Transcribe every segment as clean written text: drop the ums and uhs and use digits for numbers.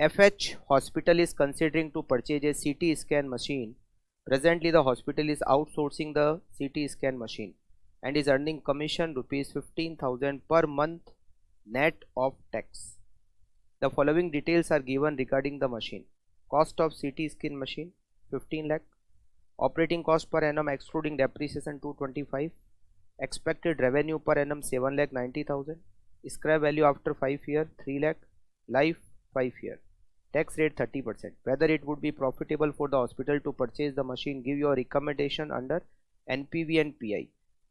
FH hospital is considering to purchase a CT scan machine. Presently, the hospital is outsourcing the CT scan machine and is earning commission rupees 15,000 per month net of tax. The following details are given regarding the machine. Cost of CT scan machine 15 lakh. Operating cost per annum excluding depreciation 225. Expected revenue per annum 7 lakh 90,000. Scrap value after 5 years 3 lakh. Life 5 years. Tax rate 30%. Whether it would be profitable for the hospital to purchase the machine, give your recommendation under NPV and PI.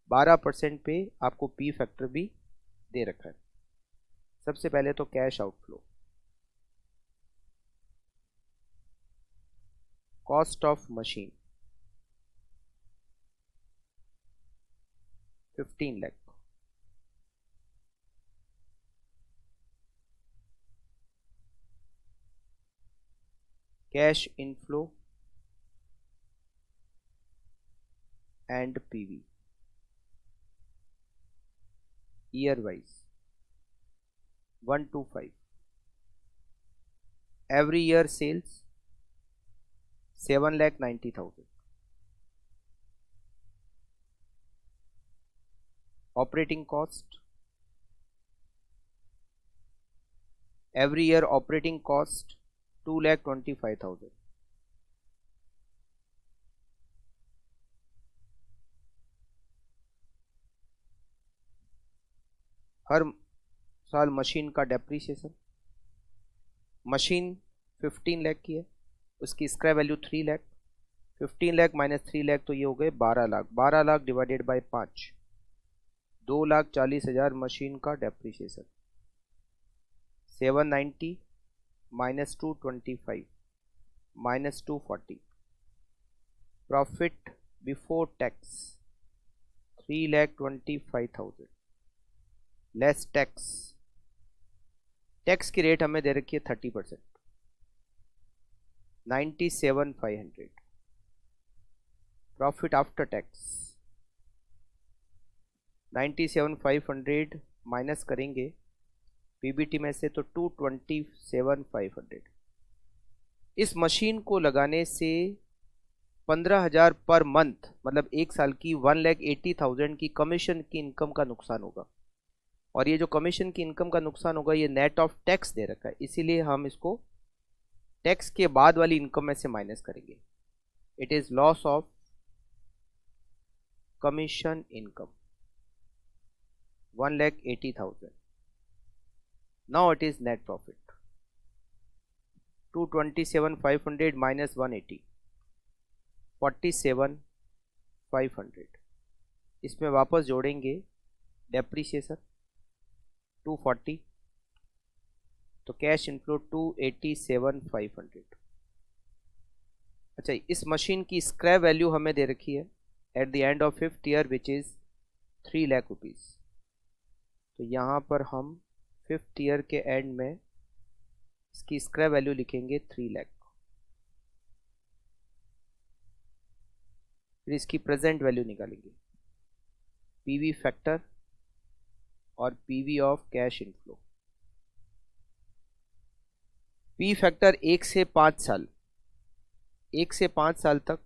12% पे आपको P factor भी दे रखा है. सबसे पहले तो cash outflow. Cost of machine 15 lakh. Cash inflow and PV year wise 1 to 5. Every year sales 7,90,000. Operating cost every year operating cost 2,25,000. हर साल machine का डेप्रीसिएशन. मशीन 15 लाख की है, उसकी scrap value 3 lakh. 15 lakh minus 3 lakh तो ये हो गए 12 lakh. 12 lakh divided by 5, 2,40,000 machine का depreciation. 790 minus 225 minus 240. Profit before tax 3,25,000 less tax. Tax की रेट हमें दे रखी है 30%. 97,500. प्रॉफिट आफ्टर टैक्स 97,500 माइनस करेंगे पीबीटी में से तो 227,500. इस मशीन को लगाने से 15,000 पर मंथ मतलब एक साल की 1,80,000 की कमीशन की इनकम का नुकसान होगा. और ये जो कमीशन की इनकम का नुकसान होगा ये नेट ऑफ टैक्स दे रखा है, इसीलिए हम इसको टैक्स के बाद वाली इनकम में से माइनस करेंगे. It is loss of commission income 1,80,000. Now it is net profit 227,500 minus 180 47,500. इसमें वापस जोड़ेंगे डेप्रीसिएशन 240 तो कैश इनफ्लो 287,500. अच्छा, इस मशीन की स्क्रैप वैल्यू हमें दे रखी है at the end of 5th year which is 3 lakh rupees. तो यहाँ पर हम 5th ईयर के एंड में इसकी स्क्रैप वैल्यू लिखेंगे 3 लाख. फिर इसकी प्रेजेंट वैल्यू निकालेंगे पीवी फैक्टर और PV of cash inflow. P factor 1 से 5 साल, 1 से 5 साल तक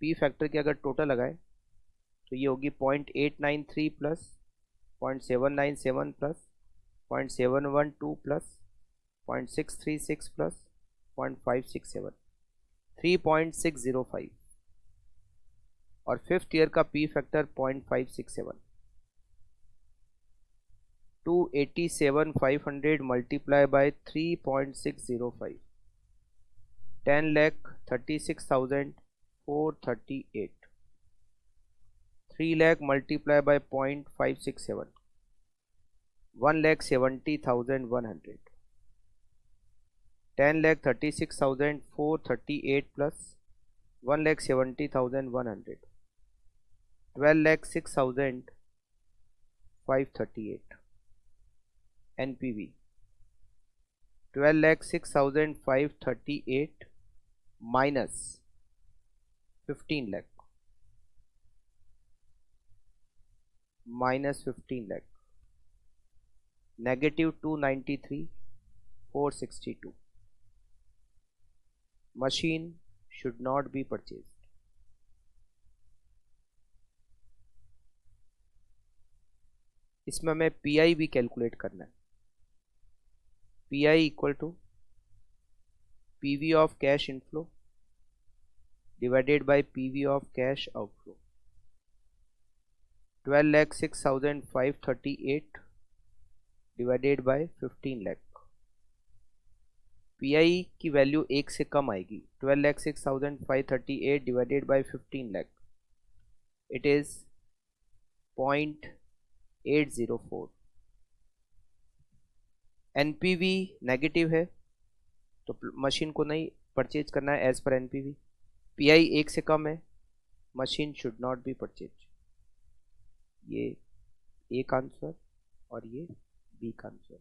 पी फैक्टर की अगर टोटल लगाए तो ये होगी 0.893 प्लस 0.797 प्लस 0.712 प्लस 0.636 प्लस 0.567 3.605. और 5th ईयर का P factor 0.567. 287,500 multiply by 3.605 10,36,438. 3 lakh multiply by 0.567 1,70,100. 10,36,438 plus 1,70,100 12,06,538. NPV 12,06,538 minus 15 lakh minus 15 lakh negative 293,462. machine should not be purchased. इसमें हमें पी भी कैलकुलेट करना है. P equal to PV of cash inflow divided by PV of cash outflow. 12,06,538 divided by 15 lakh. P की value 1 से कम आएगी. 12,06,538 divided by 15 lakh. It is 0.804. NPV negative है तो मशीन को नहीं परचेज करना है एज पर एनपीवी. पीआई 1 से कम है, machine should not be purchase. ये ए का आंसर और ये बी का आंसर.